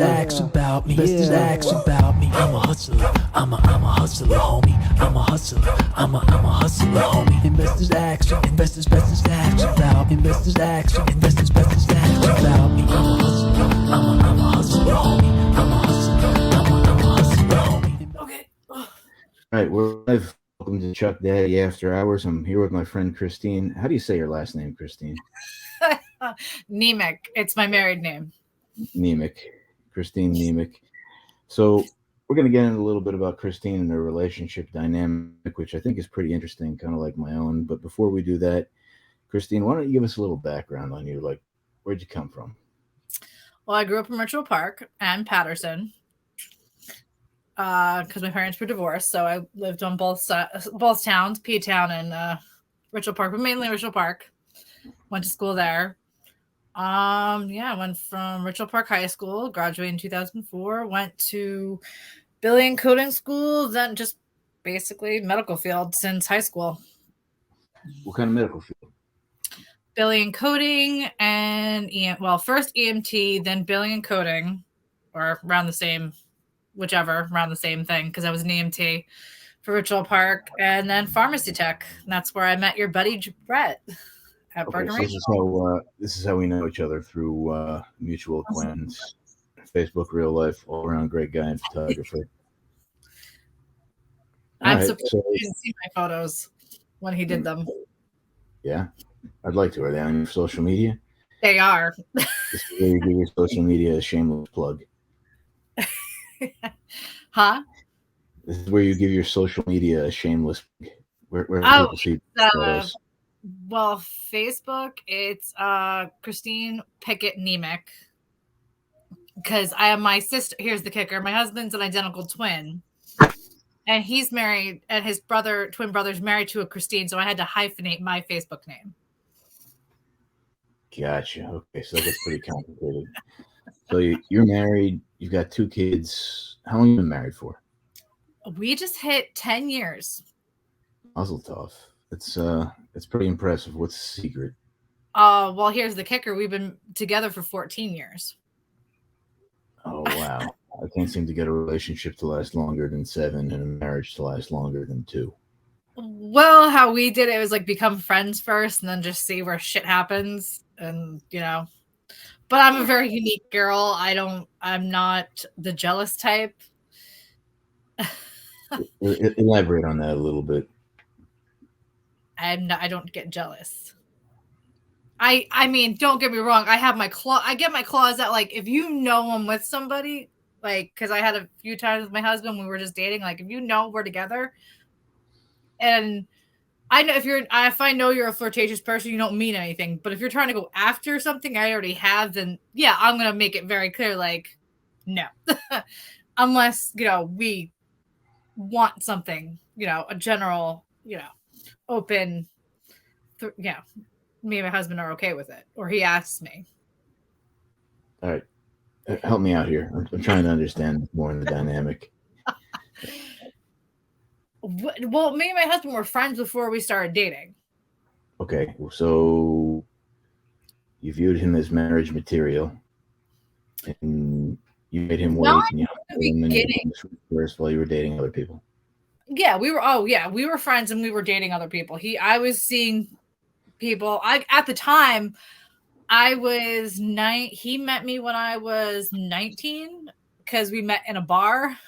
Ask about me. Investors ask about me. I'm a hustler. I'm a hustler, homie. I'm a hustler. I'm a hustler, homie. Investors ask about me. Investors ask about me. I'm a hustler. I'm a hustler, homie. I'm a hustler. I'm a hustler, homie. Okay. All right, we're live. Welcome to Chuck Daddy After Hours. I'm here with my friend Christine. How do you say your last name, Christine? NEMEC. It's my married name. NEMEC. Christine NEMEC. So we're going to get into a little bit about Christine and her relationship dynamic, which I think is pretty interesting, kind of like my own. But before we do that, Christine, why don't you give us a little background on you? Like, where'd you come from? Well, I grew up in Ritual Park and Patterson because my parents were divorced. So I lived on both towns, P-Town and Ritual Park, but mainly Ritual Park. Went to school there. I went from Ritual Park High School, graduated in 2004, went to billing coding school, then just basically medical field since high school. What kind of medical field? Billing and coding and first EMT, then billing and coding, or around the same thing, because I was an EMT for Ritual Park, and then pharmacy tech. And that's where I met your buddy Brett. Okay, so this is how we know each other, through mutual acquaintance, Facebook, real life, all around great guy and photographer. I'm surprised you didn't see my photos when he did them. Yeah, I'd like to. Are they on your social media? They are. This is where you give your social media a shameless plug. Huh? This is where you give your social media a shameless plug. Where people see photos. Well, Facebook, it's Christine Pickett NEMEC. Because I have my sister. Here's the kicker: my husband's an identical twin, and he's married, and his twin brother's married to a Christine. So I had to hyphenate my Facebook name. Gotcha. Okay, so that gets pretty complicated. So you're married. You've got 2 kids. How long have you been married for? We just hit 10 years. Mazel tov. It's pretty impressive. What's the secret? Well, here's the kicker: we've been together for 14 years. Oh wow! I can't seem to get a relationship to last longer than 7, and a marriage to last longer than 2. Well, how we did it was like become friends first, and then just see where shit happens, and But I'm a very unique girl. I'm not the jealous type. Elaborate on that a little bit. I don't get jealous. I mean, don't get me wrong. I get my claws out. Like, if I'm with somebody, like, because I had a few times with my husband, we were just dating. Like, if we're together, and I know if I know you're a flirtatious person, you don't mean anything. But if you're trying to go after something I already have, then yeah, I'm gonna make it very clear. Like, no, unless we want something, a general, open, me and my husband are okay with it, or he asks me. All right, help me out here. I'm trying to understand more in the dynamic. Well, me and my husband were friends before we started dating. Okay, so you viewed him as marriage material, and you made him wait, first while you were dating other people. Yeah, we were friends, and we were dating other people. I was seeing people. At the time, I was 9. He met me when I was 19 because we met in a bar.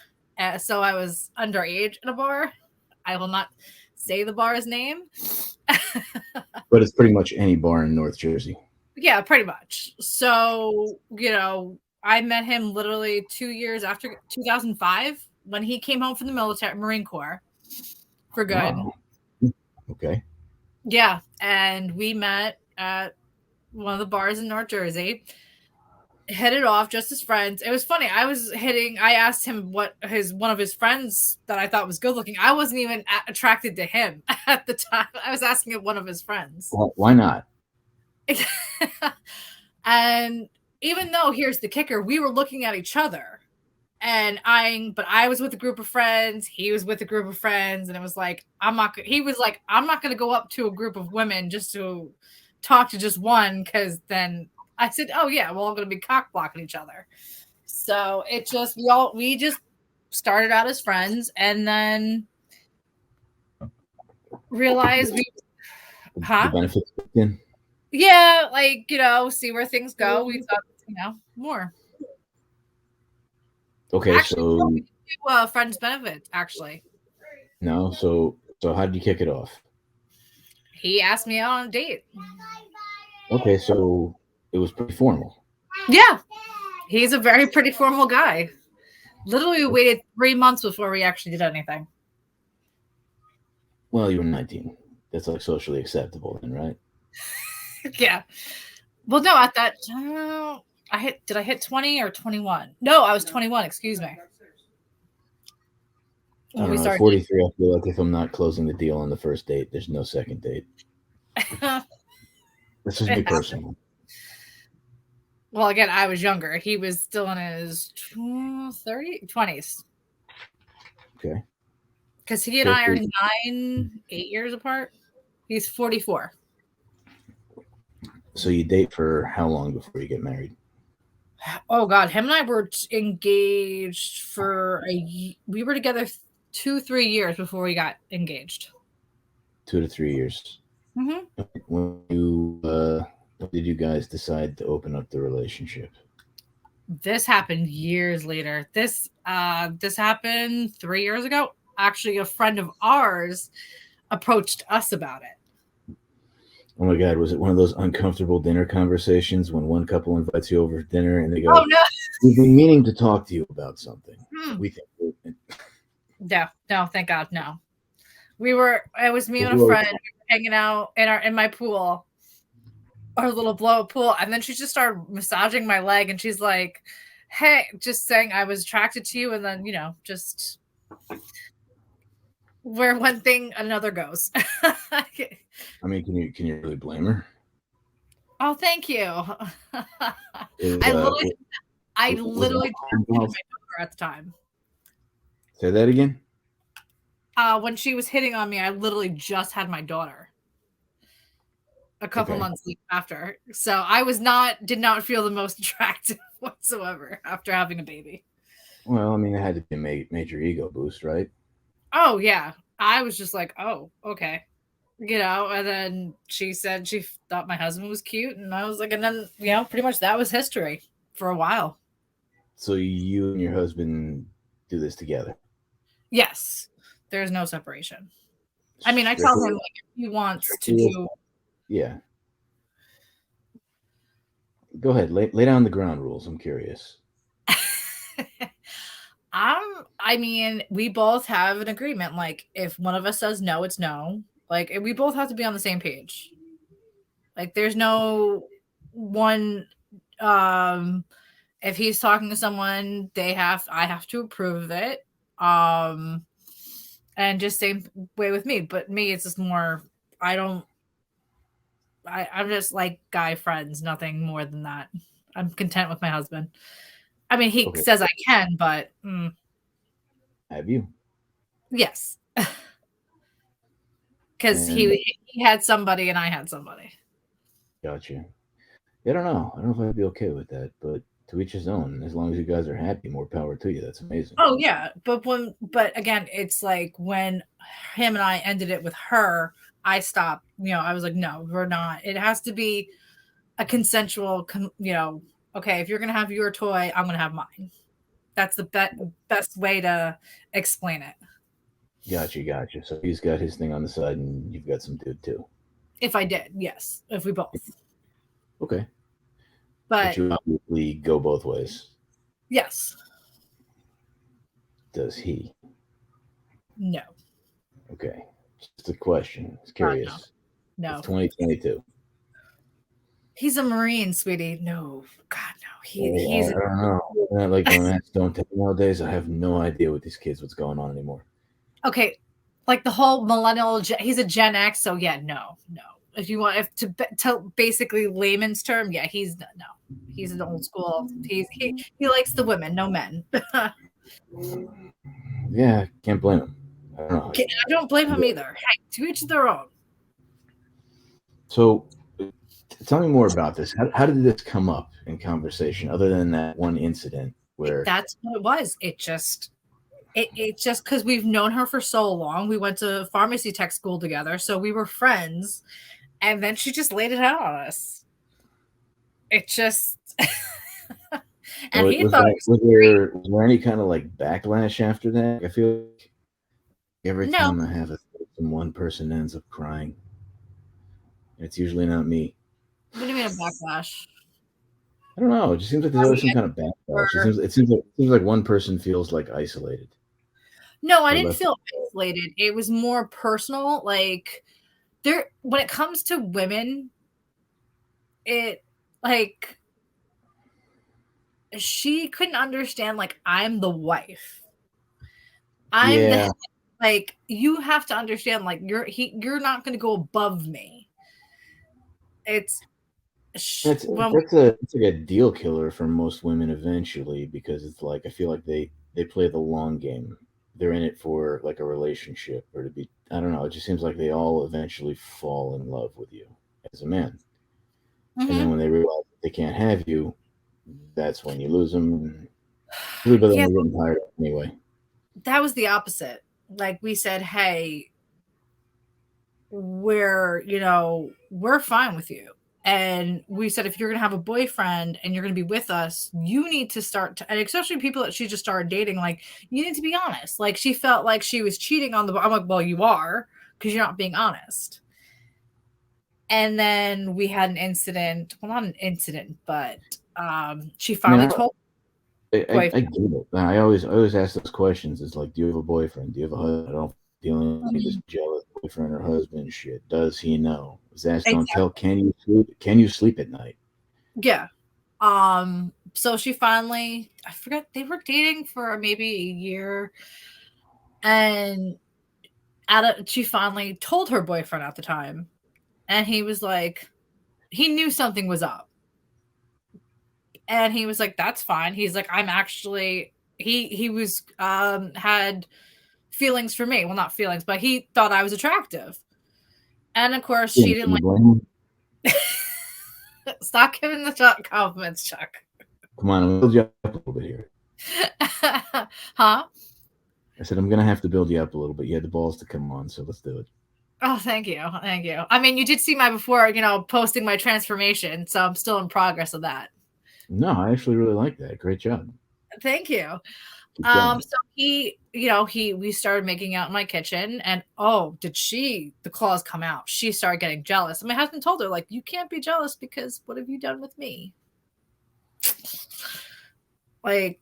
So I was underage in a bar. I will not say the bar's name. But it's pretty much any bar in North Jersey. Yeah, pretty much. So, I met him literally 2 years after 2005 when he came home from the Marine Corps for good. Wow. Okay. Yeah, and we met at one of the bars in North Jersey. Hit it off just as friends. It was funny. I asked him what one of his friends that I thought was good looking. I wasn't even attracted to him at the time. I was asking one of his friends. Well, why not? And even though, here's the kicker, we were looking at each other, but I was with a group of friends. He was with a group of friends, and it was like, he was like, I'm not going to go up to a group of women just to talk to just one, because then I said, oh yeah, well, I'm going to be cock blocking each other. So it just we just started out as friends, and then realized we, The benefits kicked in. yeah, like, see where things go. We thought, more. Okay, Actually, so we do friends benefits. Actually, no, so how did you kick it off? he asked me out on a date. Okay, so it was pretty formal. Yeah, he's a very pretty formal guy. Literally, we waited 3 months before we actually did anything. Well, you were 19. That's like socially acceptable, then, right? Yeah. Well, no, at that did I hit 20 or 21? No, I was 21. Excuse me. I don't know. At 43, I feel like if I'm not closing the deal on the first date, there's no second date. This is me personal. Well, again, I was younger. He was still in his 20s. Okay. Because he and I are 8 years apart. He's 44. So you date for how long before you get married? Oh God, him and I were engaged for we were together 2-3 years before we got engaged. 2 to 3 years. Mm-hmm. When did you guys decide to open up the relationship? This happened years later. This happened 3 years ago. Actually, a friend of ours approached us about it. Oh my God, was it one of those uncomfortable dinner conversations when one couple invites you over for dinner and they go, "Oh no, we've been meaning to talk to you about something." We think. No, thank God, no. It was me and a friend hanging out in my pool, our little blow-up pool, and then she just started massaging my leg, and she's like, "Hey," just saying I was attracted to you, and then just where one thing another goes. I mean, can you really blame her? Oh, thank you. I literally just my daughter at the time. Say that again. When she was hitting on me, I literally just had my daughter a couple months after. So I did not feel the most attractive whatsoever after having a baby. Well, I mean, it had to be a major ego boost, right? Oh, yeah. I was just like, oh, okay. And then she said she thought my husband was cute. And I was like, and then, pretty much that was history for a while. So you and your husband do this together? Yes. There's no separation. I mean, I tell him, like, if he wants to do. Yeah. Go ahead. Lay down the ground rules. I'm curious. I mean, we both have an agreement. Like, if one of us says no, it's no. Like, we both have to be on the same page. Like, there's no one. If he's talking to someone, I have to approve of it. And just same way with me. But me, it's just more. I'm just like guy friends, nothing more than that. I'm content with my husband. I mean, he says I can, but have you? Yes, because he had somebody and I had somebody. Gotcha. I don't know. I don't know if I'd be okay with that, but to each his own. As long as you guys are happy, more power to you. That's amazing. Oh yeah, but again, it's like when him and I ended it with her, I stopped. I was like, no, we're not. It has to be a consensual. Okay, if you're gonna have your toy, I'm gonna have mine. That's the best way to explain it. Gotcha. So he's got his thing on the side, and you've got some dude too. If I did, yes. If we both. Okay. But you obviously go both ways. Yes. Does he? No. Okay. Just a question. I was curious. No. It's 2022. He's a Marine, sweetie. No. God, no. He's I don't know. Not like romance don't take nowadays. I have no idea with these kids what's going on anymore. Okay. Like the whole millennial, he's a Gen X, so yeah, no. If you want to basically layman's term, yeah, he's an old school. He likes the women, no men. Yeah, can't blame him. I don't know. I don't blame him either. Hey, to each their own. So, tell me more about this. How did this come up in conversation, other than that one incident Where That's what it was. It just because we've known her for so long. We went to pharmacy tech school together, so we were friends. And then she just laid it out on us. It just and he thought it was great. was there any kind of like backlash after that? I feel like every No, time I have a threesome, one person ends up crying. It's usually not me. what do you mean a backlash? I don't know. It just seems like there's always some kind of backlash. It seems like one person feels like isolated. No, I Or didn't left. feel isolated. It was more personal. Like when it comes to women, it like she couldn't understand like I'm the wife. I'm Yeah, the like you have to understand like you're not going to go above me. It's that's when it's like a deal killer for most women eventually because it's like I feel like they play the long game. They're in it for like a relationship or to be. I don't know. It just seems like they all eventually fall in love with you as a man, and then Mhm. when they realize they can't have you, that's when you lose them. Usually by then Yeah, they're getting tired anyway. that was the opposite. Like we said, hey, we're fine with you. And we said, if you're going to have a boyfriend and you're going to be with us, you need to and especially people that she just started dating, like, you need to be honest. Like, she felt like she was cheating on I'm like, well, you are because you're not being honest. And then we had an incident. Well, not an incident, but she I mean, finally told I boyfriend. get it. I always ask those questions. It's like, do you have a boyfriend? Do you have a husband? I don't dealing with this jealous boyfriend or husband shit. Does he know? Is ask don't tell. Exactly. Can you sleep? Can you sleep at night? Yeah. So she finally, I forgot, they were dating for maybe a year, and she finally told her boyfriend at the time, and he was like, he knew something was up, and he was like, that's fine. He's like, I'm actually he was had feelings for me. Well, not feelings, but he thought I was attractive, and of course Yeah, she didn't can you blame him? like. Stop giving the compliments, Chuck. Come on, I'm gonna build you up a little bit here. Huh? I said I'm gonna have to build you up a little bit. You had the balls to come on, so let's do it. Oh, thank you. Thank you. I mean, you did see my before, posting my transformation, so I'm still in progress of that. No, I actually really like that. Great job. Thank you. Keep going. So we started making out in my kitchen, and oh, the claws come out. She started getting jealous. And my husband told her, like, you can't be jealous because what have you done with me? Like,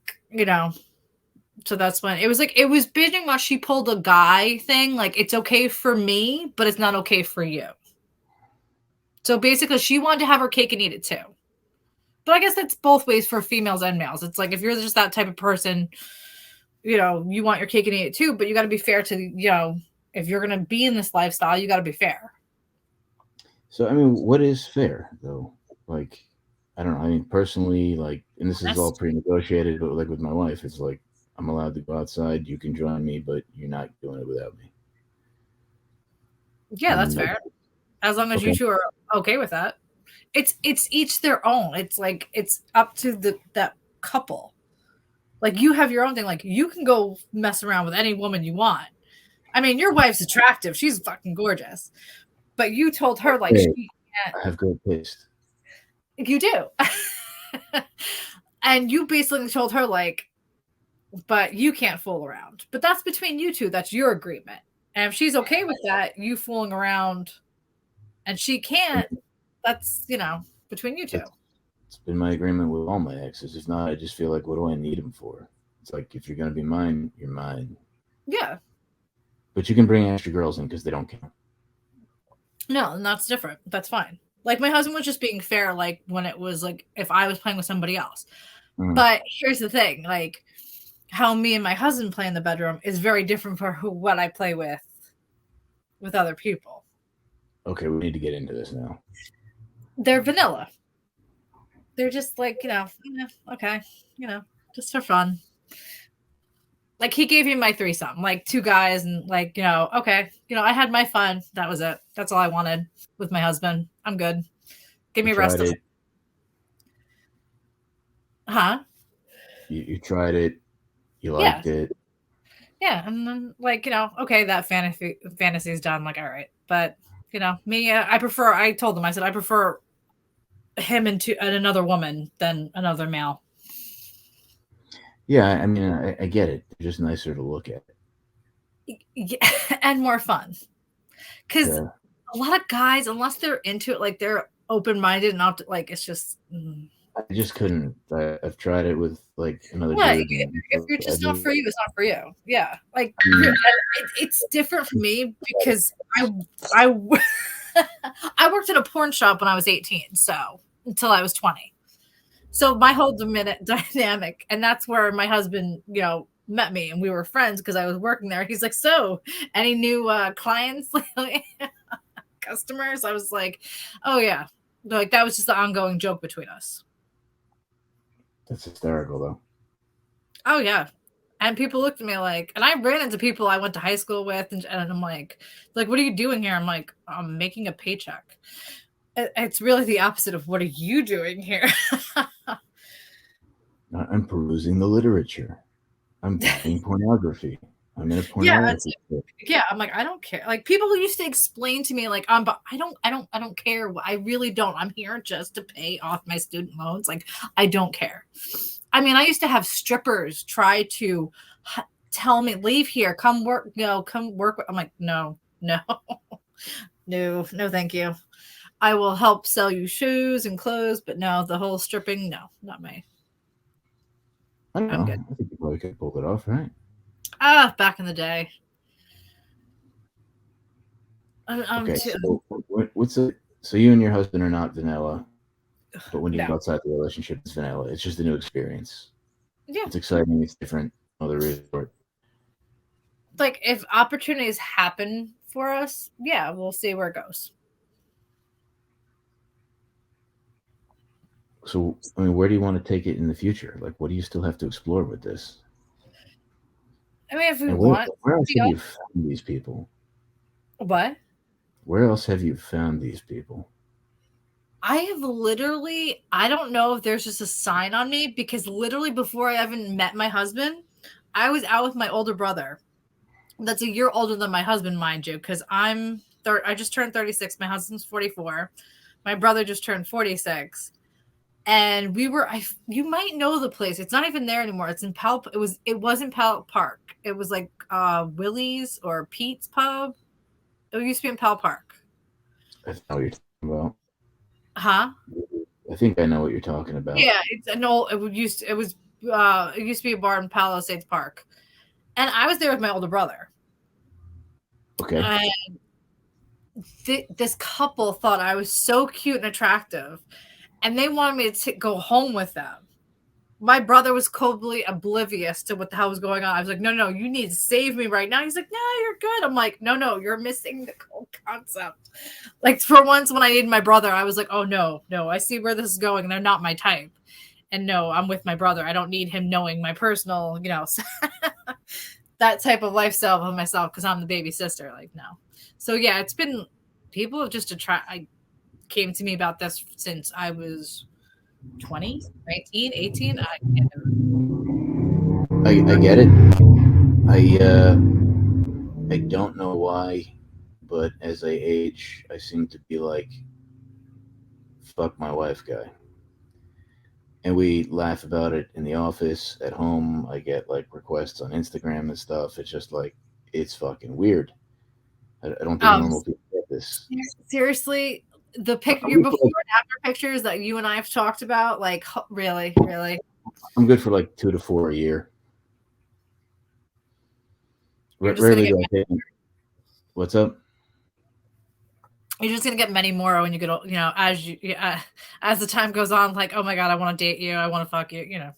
so that's when it was pretty much she pulled a guy thing, like it's okay for me, but it's not okay for you. So basically she wanted to have her cake and eat it too. But I guess that's both ways for females and males. It's like if you're just that type of person, you want your cake and eat it too, but you got to be fair to, if you're going to be in this lifestyle, you got to be fair. So I mean, what is fair though? Like, I don't know. I mean, personally, like, and this is all pre-negotiated, but like with my wife, it's like I'm allowed to go outside. You can join me, but you're not doing it without me. Yeah, that's fair. As long as you two are okay with that. It's each their own. It's like it's up to that couple. Like you have your own thing. Like you can go mess around with any woman you want. I mean, your wife's attractive. She's fucking gorgeous. But you told her like she can't. I have good taste. You do. And you basically told her like, but you can't fool around. But that's between you two. That's your agreement. And if she's okay with that, you fooling around and she can't, that's, between you two. It's been my agreement with all my exes. If not, I just feel like, what do I need them for? It's like, if you're going to be mine, you're mine. Yeah. But you can bring extra girls in because they don't count. No, and that's different. That's fine. Like my husband was just being fair, like when it was like if I was playing with somebody else. Mm-hmm. But here's the thing, like how me and my husband play in the bedroom is very different from what I play with other people. Okay, we need to get into this now. They're vanilla. They're just like, okay, just for fun. Like he gave me my threesome, like 2 guys and like, okay, I had my fun. That was it. That's all I wanted with my husband. I'm good. Give me a rest of it. Huh? You tried it, you Yeah. liked it. Yeah, and then like okay, that fantasy is done. Like, all right, but me, I prefer. I told them, I said, I prefer him and another woman than another male. Yeah, I mean, I get it. They're just nicer to look at. Yeah, and more fun. Because Yeah. a lot of guys, unless they're into it, like they're open minded and not like it's just. I just couldn't. I've tried it with like another Yeah, dude. if you're just not for you, it's not for you. Yeah, like it's different for me because I I worked in a porn shop when I was 18, so until I was 20. So my whole dynamic, and that's where my husband, met me, and we were friends because I was working there. He's like, "So, any new clients, customers?" I was like, "Oh yeah," like that was just the ongoing joke between us. That's hysterical, though. Oh yeah, and people looked at me like, and I ran into people I went to high school with, and I'm like, what are you doing here? I'm like, I'm making a paycheck. It's really the opposite of what are you doing here? I'm perusing the literature. I'm buying pornography. I'm in a Yeah, pornography store. yeah. I'm like, I don't care. Like people who used to explain to me, like, but I don't care. I really don't. I'm here just to pay off my student loans. Like, I don't care. I mean, I used to have strippers try to tell me, leave here, come work, come work. I'm like, no, no, no, thank you. I will help sell you shoes and clothes, but no, the whole stripping, no, not me. I don't I'm know. good. I think you probably could pull it off, right? Back in the day. Okay, so what's it? So you and your husband are not vanilla, but when you no. go outside the relationship, it's vanilla. It's just a new experience. Yeah. It's exciting. It's different. Another resort. Like if opportunities happen for us, yeah, we'll see where it goes. So, I mean, where do you want to take it in the future? Like, what do you still have to explore with this? I mean, if we And want, where else have you found these people? what? Where else have you found these people? I have literally, I don't know if there's just a sign on me because literally before I even met my husband, I was out with my older brother. That's a year older than my husband, mind you, because I just turned 36. My husband's 44. My brother just turned 46. And you might know the place. It's not even there anymore. It's in it was in Powell Park. It was like Willie's or Pete's Pub. It used to be in Powell Park. I know what you're talking about. Huh? I think I know what you're talking about. Yeah, it's an old. It used to be a bar in Palisades Park, and I was there with my older brother. Okay. And this couple thought I was so cute and attractive, and they wanted me to go home with them. My brother was completely oblivious to what the hell was going on. I was like, no, you need to save me right now. He's like, no, you're good. I'm like, no, you're missing the whole concept. Like for once when I needed my brother, I was like, oh no, I see where this is going. They're not my type. And no, I'm with my brother. I don't need him knowing my personal, that type of lifestyle of myself because I'm the baby sister. Like, no. So yeah, it's been, people have just came to me about this since I was 20, 19, 18. I get it. I don't know why, but as I age, I seem to be like, fuck my wife guy. And we laugh about it in the office. At home, I get like requests on Instagram and stuff. It's just like, it's fucking weird. I don't think normal people get this. Seriously, the your before and after pictures that you and I have talked about, like really. I'm good for like 2 to 4 a year. Rarely do I take. What's up? You're just gonna get many more when you get, as the time goes on. Like, oh my god, I want to date you. I want to fuck you. Yeah,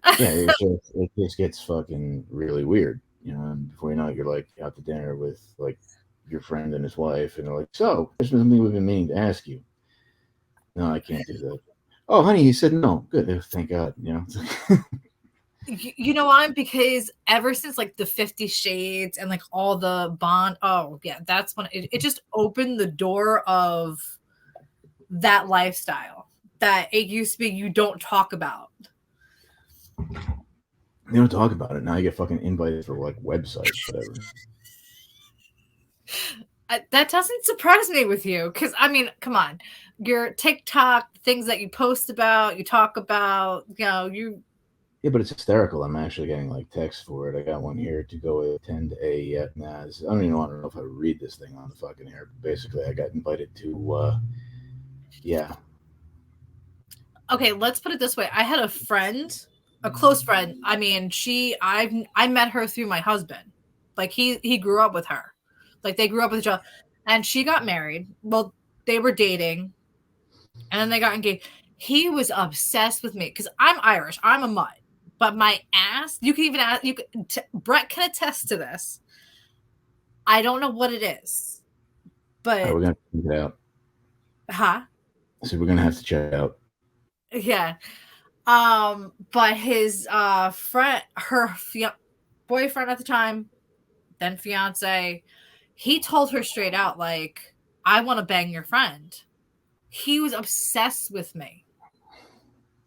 it just gets fucking really weird. And before you know it, you're like out to dinner with like your friend and his wife, and they're like, "So, there's something we've been meaning to ask you." No, I can't do that. Oh, honey, he said no. Good, thank God. Because ever since like the 50 Shades and like all the Bond, oh yeah, that's when it just opened the door of that lifestyle that it used to be you don't talk about. They don't talk about it now. You get fucking invited for like websites, whatever. That doesn't surprise me with you, because I mean, come on, your TikTok things that you post about, you talk about, you. Yeah, but it's hysterical. I'm actually getting like texts for it. I got one here to go attend a. I don't even want to know if I read this thing on the fucking air. But basically, I got invited to. Yeah. Okay, let's put it this way. I had a friend, a close friend. I mean, I met her through my husband. Like he grew up with her. Like they grew up with each other, and she got married. Well, they were dating, and then they got engaged. He was obsessed with me because I'm Irish. I'm a mutt, but my ass. You can even ask. Brett can attest to this. I don't know what it is, but We're gonna check it out. huh? So we're gonna have to check it out. Yeah. But his friend, her boyfriend at the time, then fiance, he told her straight out, like, I want to bang your friend. He was obsessed with me.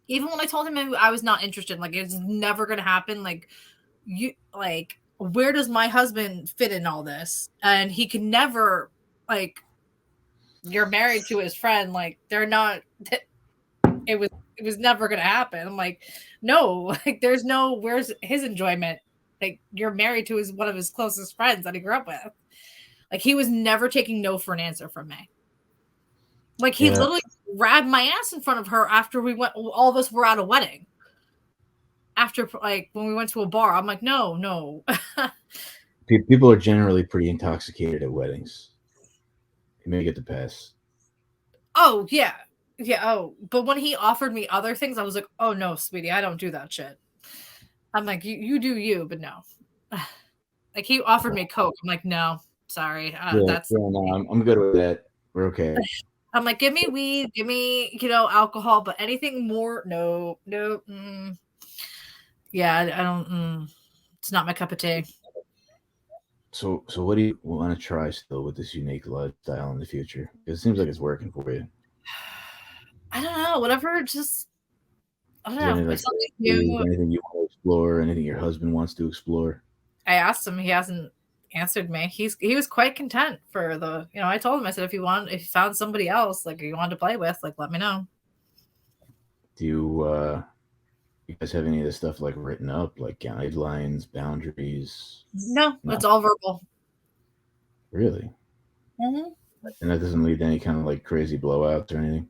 Even when I told him I was not interested, like, it's never gonna happen. Like, where does my husband fit in all this? And he can never, like, you're married to his friend, like, they're not. It was never gonna happen. I'm like, no, like there's no, where's his enjoyment? Like you're married to one of his closest friends that he grew up with. Like he was never taking no for an answer from me. Like he literally grabbed my ass in front of her after all of us were at a wedding. After like when we went to a bar, I'm like, no. People are generally pretty intoxicated at weddings. You may get the pass. Oh yeah. Yeah, but when he offered me other things, I was like, oh no, sweetie, I don't do that shit. I'm like, you do you, but no. Like he offered me Coke. I'm like, no, sorry. No, I'm good with that. We're okay. I'm like, give me weed, give me, alcohol, but anything more, no. Yeah, I don't. It's not my cup of tea. So what do you want to try still with this unique lifestyle in the future? It seems like it's working for you. I don't know. Whatever, just I don't know. Anything you want to explore? Anything your husband wants to explore? I asked him. He hasn't answered me. He was quite content for the. I told him. I said, if you found somebody else like you wanted to play with, like let me know. Do you guys have any of this stuff like written up, like guidelines, boundaries? No, it's all verbal. Really? Mm-hmm. And that doesn't lead to any kind of like crazy blowouts or anything?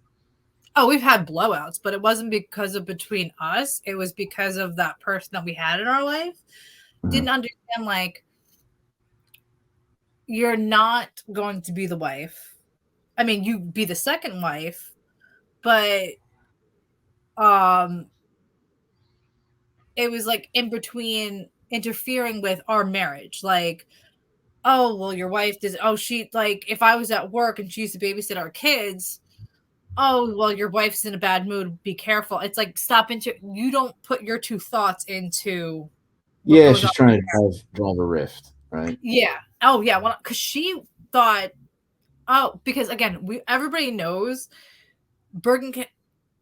Oh, we've had blowouts, but it wasn't because of between us. It was because of that person that we had in our life. Didn't understand, like, you're not going to be the wife. I mean, you be the second wife, but it was like in between interfering with our marriage. Like, oh, well, your wife does. Oh, she, like, if I was at work and she used to babysit our kids, oh, well, your wife's in a bad mood, be careful. It's like, you don't put your two thoughts into she's trying to drive a rift, right? Yeah. Oh, yeah. Well, because she thought, because again, everybody knows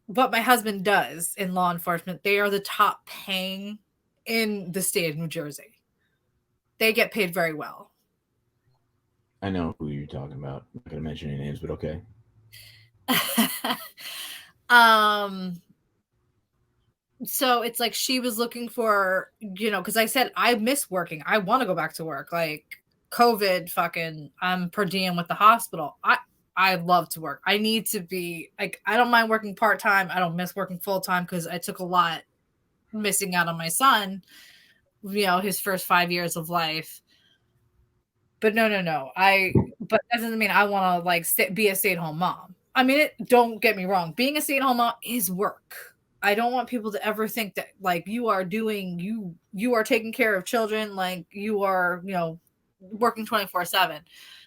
what my husband does in law enforcement. They are the top paying in the state of New Jersey. They get paid very well. I know who you're talking about. I'm not going to mention any names, but okay. So it's like she was looking for, because I said I miss working. I want to go back to work. Like COVID, fucking, I'm per diem with the hospital. I love to work. I need to be like, I don't mind working part time. I don't miss working full time because I took a lot missing out on my son. His first 5 years of life. But no. But that doesn't mean I want to like be a stay-at-home mom. I mean, don't get me wrong. Being a stay-at-home mom is work. I don't want people to ever think that like you are taking care of children, like you are, working 24/7.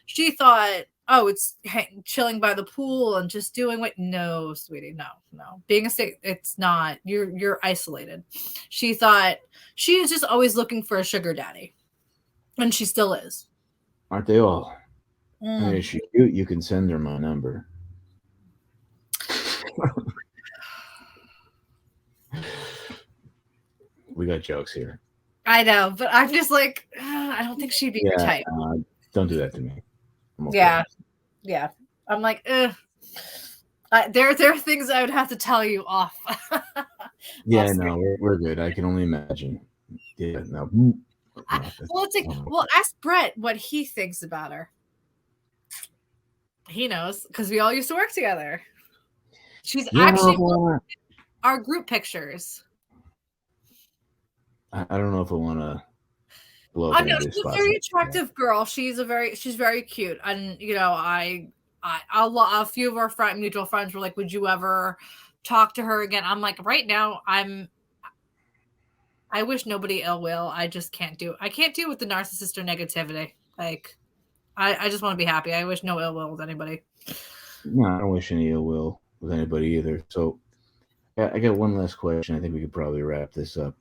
She thought, oh, it's chilling by the pool and just doing what? No, sweetie, no. It's not. You're isolated. She thought she is just always looking for a sugar daddy, and she still is. Aren't they all? I mean, you can send her my number. We got jokes here. I know, but I'm just like, I don't think she'd be your type. Don't do that to me. I'm okay. Yeah. I'm like, ugh. There are things I would have to tell you off. Yeah, no, we're good. I can only imagine. Yeah, no. Well, it's like, ask Brett what he thinks about her. He knows because we all used to work together. She's actually our group pictures. I don't know if I want to blow I up. know she's a very attractive girl. She's very cute, and you know, a few of our mutual friends were like, "Would you ever talk to her again?" I'm like, right now, I wish nobody ill will. I just can't do. I can't deal with the narcissist or negativity. Like, I just want to be happy. I wish no ill will with anybody. No, I don't wish any ill will with anybody either. So, I got one last question. I think we could probably wrap this up.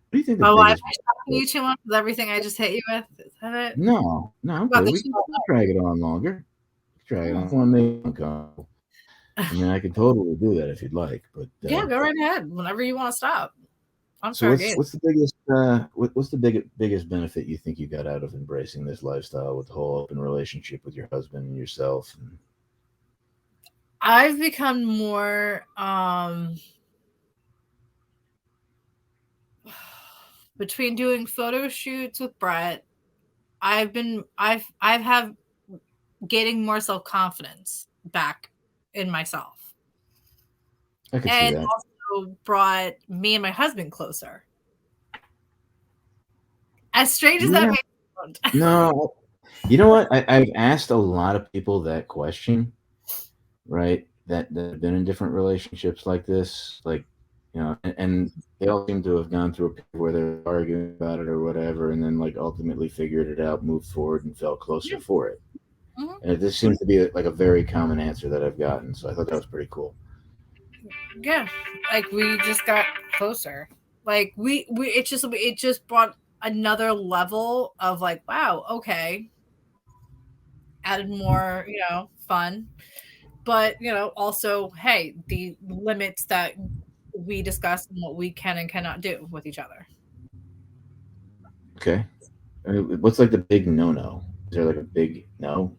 What do you think the biggest? I'm talking you too much with everything I just hit you with. Is that it? No, I'm good. We can drag it on longer. Drag it on. I want to make it uncomfortable. I mean, I could totally do that if you'd like, but yeah, go right ahead. Whenever you want to stop. I'm so sorry. what's the biggest benefit you think you got out of embracing this lifestyle with the whole open relationship with your husband and yourself? I've become more between doing photo shoots with Brett. I've have getting more self-confidence back in myself. I could see that. Also brought me and my husband closer. As strange as that may sound. No, you know what? I've asked a lot of people that question, right? That have been in different relationships like this, like, you know, and they all seem to have gone through a period where they're arguing about it or whatever, and then like ultimately figured it out, moved forward, and felt closer for it. And this seems to be like a very common answer that I've gotten. So I thought that was pretty cool. Yeah, like we just got closer. Like it just brought another level of like, wow, okay, added more, you know, fun, but you know, also, hey, the limits that we discussed and what we can and cannot do with each other. Okay, what's like the big no? Is there like a big no?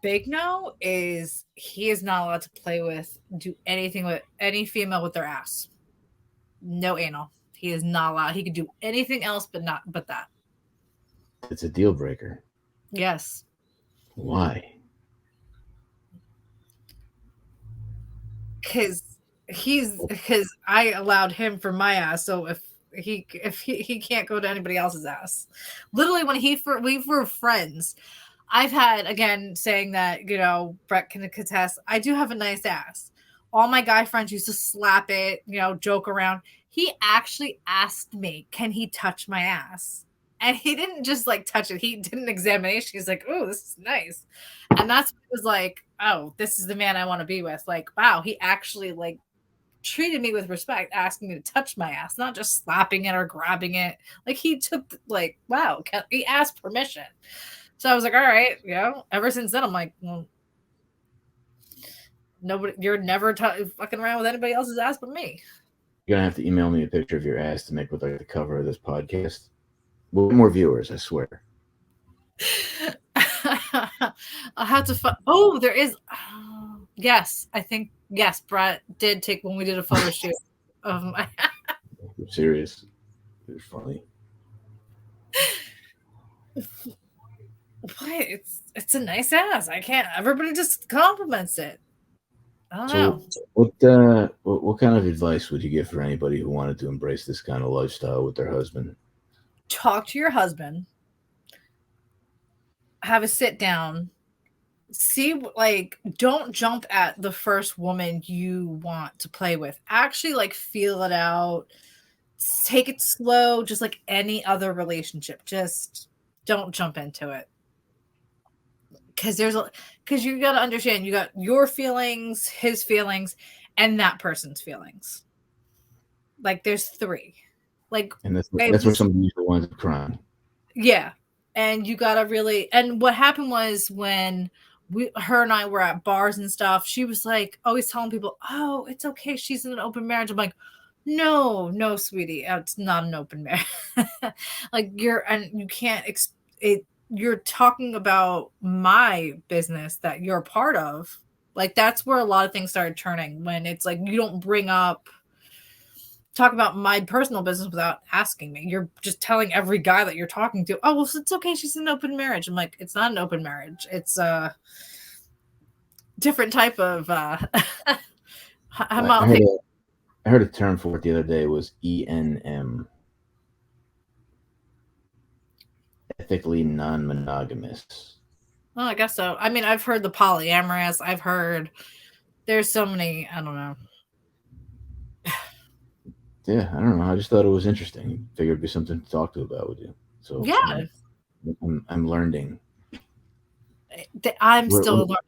Big no is he is not allowed to do anything with any female with their ass. No anal. He is not allowed. He could do anything else, but that. It's a deal breaker. Yes. Why? Because I allowed him for my ass. So if he can't go to anybody else's ass, literally when we were friends, I've had, again, saying that, you know, Brett can contest, I do have a nice ass. All my guy friends used to slap it, you know, joke around. He actually asked me, can he touch my ass? And he didn't just like touch it. He did an examination. He's like, oh, this is nice. And that's what it was like, oh, this is the man I want to be with. Like, wow, he actually like treated me with respect, asking me to touch my ass, not just slapping it or grabbing it. Like he took like, wow, he asked permission. So I was like, all right, you know, ever since then, I'm like, well, you're never fucking around with anybody else's ass but me. You're going to have to email me a picture of your ass to make with like the cover of this podcast. We'll get more viewers, I swear. I'll have to oh, there is. Yes, I think, yes, Brett did take when we did a photo shoot of my. You're serious. You're funny. What? It's a nice ass. I can't. Everybody just compliments it. I don't know. What kind of advice would you give for anybody who wanted to embrace this kind of lifestyle with their husband? Talk to your husband. Have a sit down. See, like, don't jump at the first woman you want to play with. Actually, like, feel it out. Take it slow, just like any other relationship. Just don't jump into it. Because you got to understand, you got your feelings, his feelings, and that person's feelings. Like there's three. Like, and that's where somebody usually winds up crying. Yeah, and you got to really. And what happened was when her and I were at bars and stuff, she was like always telling people, "Oh, it's okay. She's in an open marriage." I'm like, No, sweetie, it's not an open marriage. Like you can't it. You're talking about my business that you're a part of. Like that's where a lot of things started turning when it's like you don't talk about my personal business without asking me. You're just telling every guy that you're talking to, oh well, it's okay. She's in an open marriage. I'm like, it's not an open marriage. It's a different type of. I'm I not heard I heard a term for it the other day was ENM, ethically non-monogamous. Well, I guess so. I mean, I've heard the polyamorous. I've heard there's so many. I don't know. Yeah, I don't know. I just thought it was interesting. Figured it'd be something to talk to about with you. So Yeah, I'm learning. I'm We're, still learning.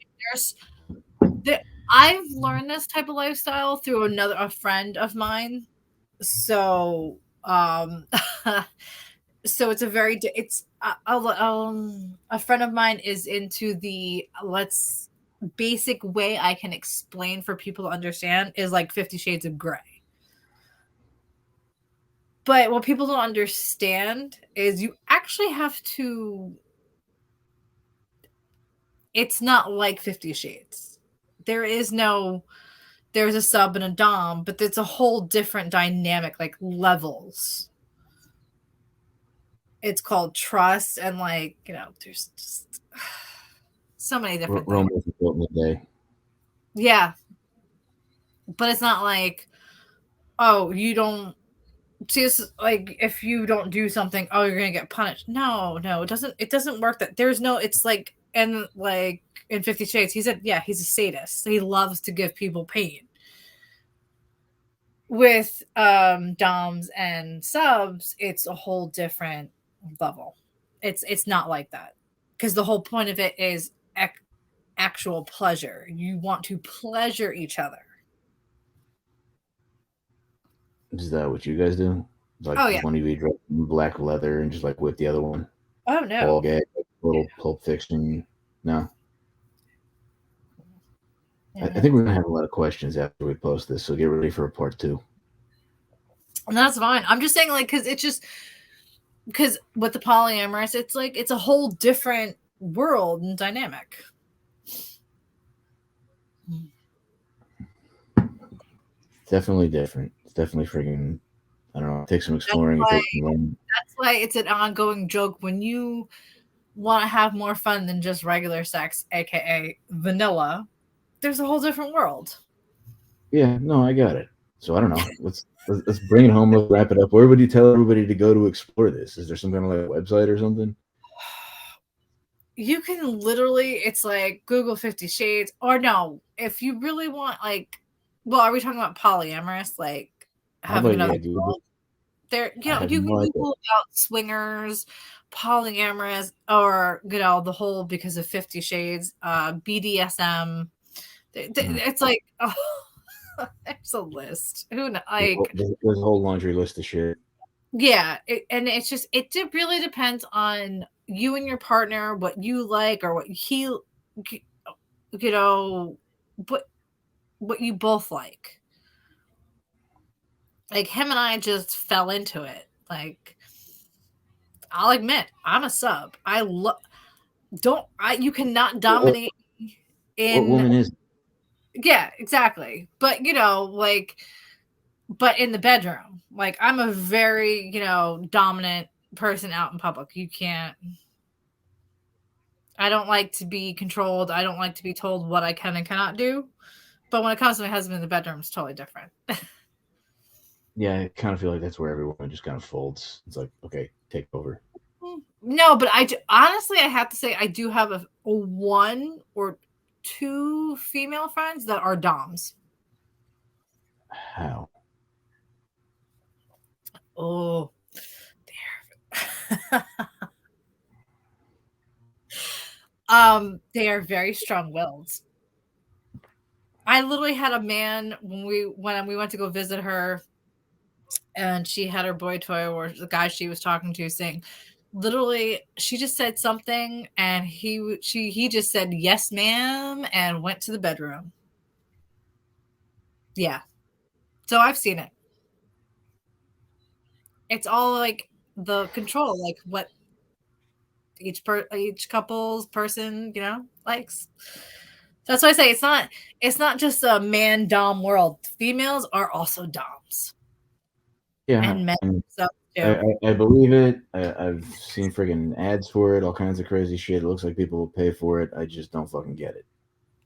I've learned this type of lifestyle through a friend of mine. So, so it's a friend of mine is into the let's basic way I can explain for people to understand is like 50 Shades of Grey. But what people don't understand is you actually have to. It's not like 50 Shades. There's a sub and a dom, but it's a whole different dynamic, like levels. It's called trust, and like there's just so many different things. Rome wasn't built in a day. Yeah, but it's not like oh you don't see it's like if you don't do something oh you're gonna get punished. No, it doesn't work that there's no. It's like and like in 50 Shades he said yeah he's a sadist. He loves to give people pain. With doms and subs it's a whole different level. It's not like that because the whole point of it is actual pleasure. You want to pleasure each other. Is that what you guys do? Like Oh yeah. one of you dress in black leather and just like whip the other one? Oh All no. gag, like little Pulp Fiction. No. I think we're gonna have a lot of questions after we post this, so get ready for a part 2. And that's fine. I'm just saying like because with the polyamorous it's like it's a whole different world and dynamic. Definitely different. It's definitely freaking. I don't know. Take some exploring. That's why it's an ongoing joke when you want to have more fun than just regular sex, aka vanilla. There's a whole different world. Yeah, no, I got it. So I don't know. Let's bring it home. Let's wrap it up. Where would you tell everybody to go to explore this? Is there some kind of like website or something? You can literally, it's like Google 50 Shades, or no, if you really want, like, well, are we talking about polyamorous, like How having about another Google? there? I have You can no idea. Google about swingers, polyamorous, or the whole because of 50 Shades, BDSM. It's like, oh, there's a list. Who like, There's a whole laundry list of shit. yeah, and it's just really depends on you and your partner, what you like or what you know, what you both like. Like him and I just fell into it. Like I'll admit, I'm a sub. I love you cannot dominate What in woman is? yeah, exactly. But but in the bedroom. Like I'm a very, dominant person out in public. I don't like to be controlled. I don't like to be told what I can and cannot do. But when it comes to my husband in the bedroom, it's totally different. Yeah, I kind of feel like that's where everyone just kind of folds. It's like, okay, take over. No, but honestly, I have to say, I do have a one or two female friends that are doms. How? Oh, they are very strong-willed. I literally had a man when we went to go visit her, and she had her boy toy or the guy she was talking to saying, literally, she just said something, and he just said yes, ma'am, and went to the bedroom. Yeah, so I've seen it. It's all like the control, like what each couple's person, likes. That's why I say it's not just a man dom world. Females are also doms. Yeah, And men and so I, too. I, I believe it. I've seen friggin' ads for it, all kinds of crazy shit. It looks like people will pay for it. I just don't fucking get it.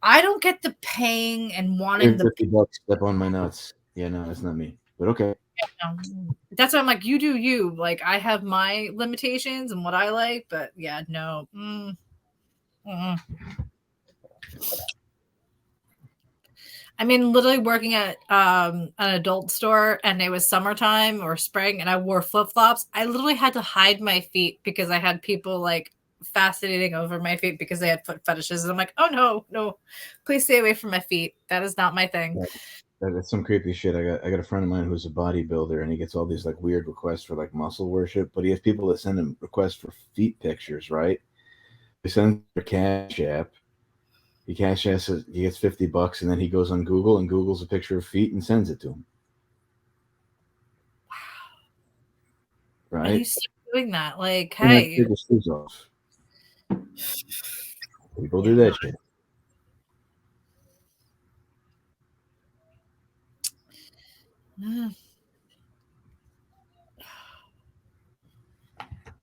I don't get the paying and wanting Here's the $50, step on my nuts. Yeah, no, that's not me. But okay. that's why I'm like, you do you. Like I have my limitations and what I like, but yeah, no. I mean, literally working at an adult store and it was summertime or spring and I wore flip flops. I literally had to hide my feet because I had people like fascinating over my feet because they had foot fetishes. And I'm like, oh no, please stay away from my feet. That is not my thing. That's some creepy shit. I got a friend of mine who's a bodybuilder, and he gets all these like weird requests for like muscle worship. But he has people that send him requests for feet pictures, right? He sends their Cash App. He Cash Apps it, he gets $50, and then he goes on Google and Googles a picture of feet and sends it to him. Wow. Right? Are you still doing that? Like, And then hey. take his shoes off. People do Yeah. that shit.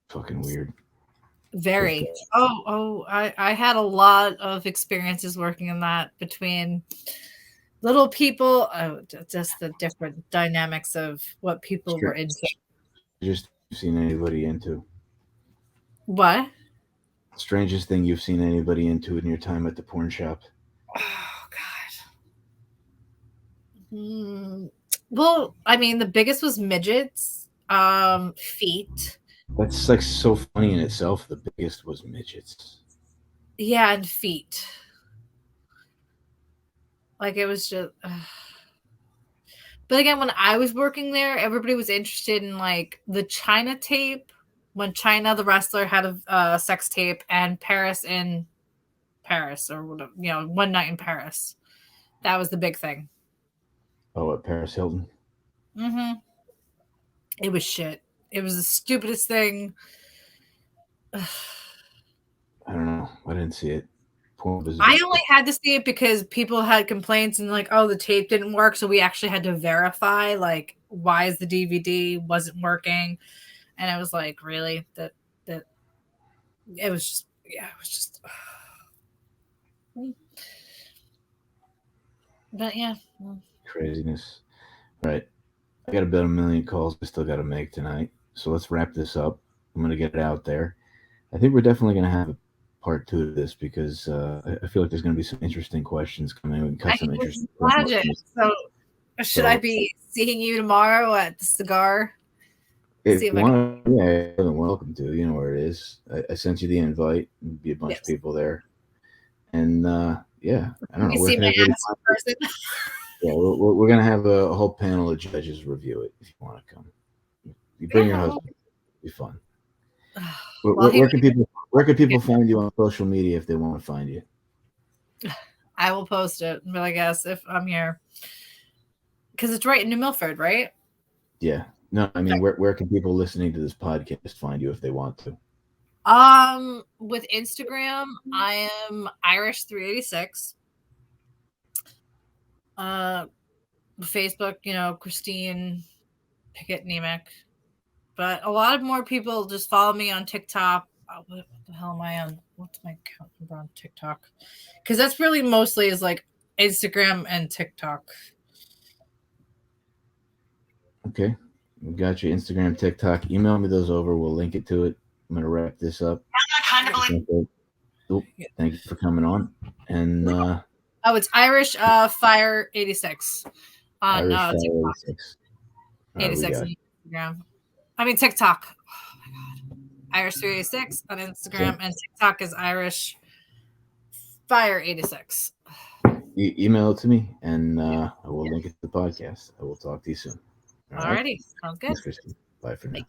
Fucking weird. Very. But, I had a lot of experiences working in that between little people, just the different dynamics of what people were into. strangest you've seen anybody into? What? Strangest thing you've seen anybody into in your time at the porn shop? Oh God. Well, I mean, the biggest was midgets, feet. That's like so funny in itself. The biggest was midgets. Yeah, and feet. Like it was just. But again, when I was working there, everybody was interested in like the China tape. When China, the wrestler, had a sex tape, and Paris in Paris, or whatever, one night in Paris. That was the big thing. Oh, at Paris Hilton. It was shit. It was the stupidest thing. I don't know. I didn't see it. I only had to see it because people had complaints and like, oh, the tape didn't work, so we actually had to verify like why is the DVD wasn't working, and I was like, really that it was just but yeah, craziness. All right. I got about 1 million calls I still got to make tonight. So let's wrap this up. I'm going to get it out there. I think we're definitely going to have a part 2 of this because I feel like there's going to be some interesting questions coming. We can cut some interesting questions. So should I be seeing you tomorrow at the cigar? If you want to, yeah, you're more than welcome to. You know where it is. I sent you the invite. There'll be a bunch of people there. And yeah, I don't know. Where can everybody person? Yeah, we're going to have a whole panel of judges review it if you want to come. You bring your husband. It'll be fun. Where can people find you on social media if they want to find you? I will post it, but I guess if I'm here. Because it's right in New Milford, right? Yeah. No, I mean, where can people listening to this podcast find you if they want to? With Instagram, I am Irish386. Facebook, Christine Pickett NEMEC. But a lot of more people just follow me on TikTok. What the hell am I on? What's my account number on TikTok? Because that's really mostly is like Instagram and TikTok. Okay. We got you. Instagram, TikTok. Email me those over. We'll link it to it. I'm going to wrap this up. Thank you for coming on. And it's Irish Fire 86 on Irish Fire 86. 86 on Instagram. I mean TikTok. Oh my god. Irish 386 on Instagram and TikTok is Irish Fire 86. Email it to me and I will link it to the podcast. I will talk to you soon. Alrighty. Sounds good. Thanks, Christine. Bye for now.